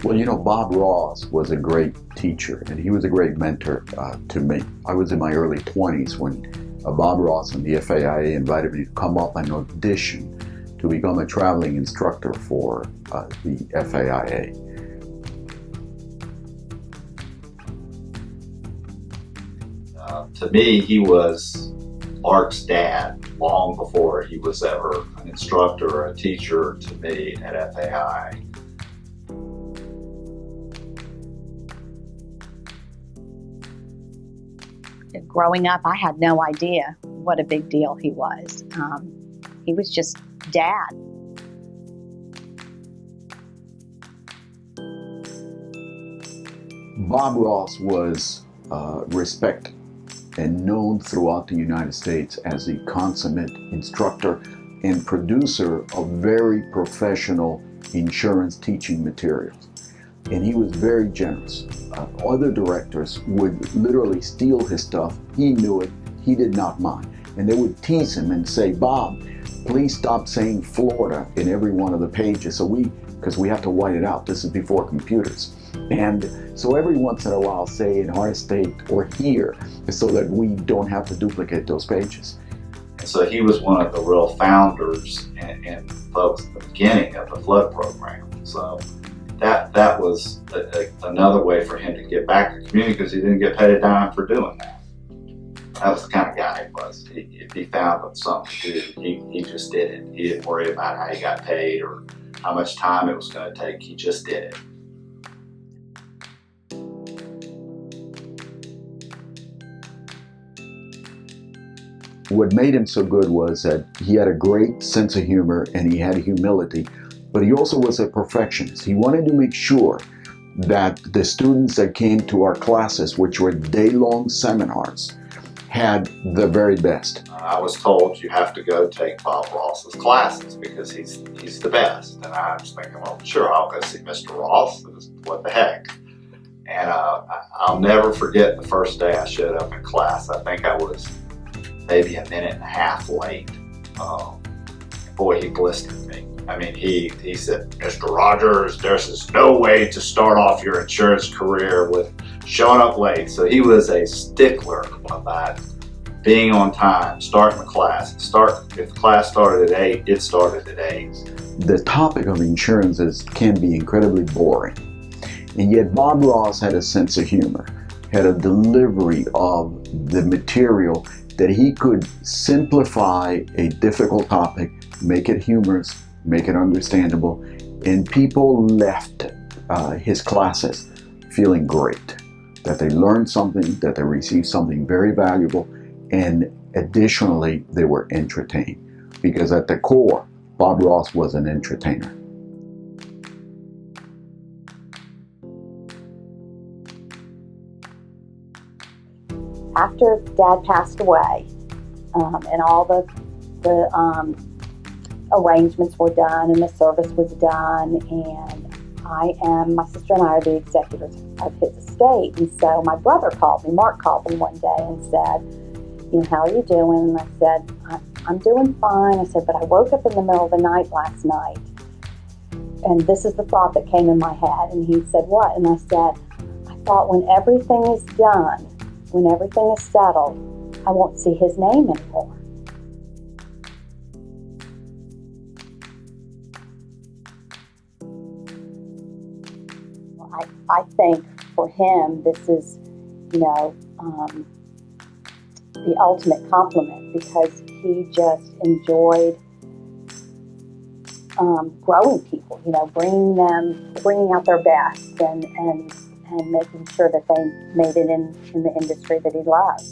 Well, you know, Bob Ross was a great teacher, and he was a great mentor to me. I was in my early 20s when Bob Ross and the FAIA invited me to come up and audition to become a traveling instructor for the FAIA. To me, he was Mark's dad long before he was ever an instructor or a teacher to me at FAI. Growing up, I had no idea what a big deal he was. He was just dad. Bob Ross was respected and known throughout the United States as the consummate instructor and producer of very professional insurance teaching materials. And he was very generous. Other directors would literally steal his stuff. He knew it. He did not mind. And they would tease him and say, "Bob, please stop saying Florida in every one of the pages because we have to white it out. This is before computers." And so every once in a while, say in our state or here, so that we don't have to duplicate those pages. And so he was one of the real founders and folks at the beginning of the flood program. So that was another way for him to get back to the community, because he didn't get paid a dime for doing that. That was the kind of guy he was. If he found something to do, he just did it. He didn't worry about how he got paid or how much time it was going to take. He just did it. What made him so good was that he had a great sense of humor and he had humility, but he also was a perfectionist. He wanted to make sure that the students that came to our classes, which were day-long seminars, had the very best. I was told, you have to go take Bob Ross's classes because he's the best. And I was thinking, well, sure, I'll go see Mr. Ross. What the heck? And I'll never forget the first day I showed up in class. I think I was maybe a minute and a half late. Boy, he blistered me. I mean, he said, "Mr. Rogers, there's no way to start off your insurance career with showing up late." So he was a stickler about being on time, starting the class. If the class started at 8, it started at 8. The topic of insurance can be incredibly boring. And yet Bob Ross had a sense of humor, had a delivery of the material that he could simplify a difficult topic, make it humorous, make it understandable, and people left his classes feeling great, that they learned something, that they received something very valuable, and additionally, they were entertained. Because at the core, Bob Ross was an entertainer. After Dad passed away, and all the arrangements were done and the service was done, and my sister and I are the executors of his estate. And so my brother called me, Mark called me one day and said, "How are you doing?" And I said, I'm doing fine. I said, "But I woke up in the middle of the night last night, and this is the thought that came in my head." And he said, "What?" And I said, "I thought when everything is done, when everything is settled, I won't see his name anymore." I think for him, this is, the ultimate compliment, because he just enjoyed growing people, bringing out their best and making sure that they made it in the industry that he loved.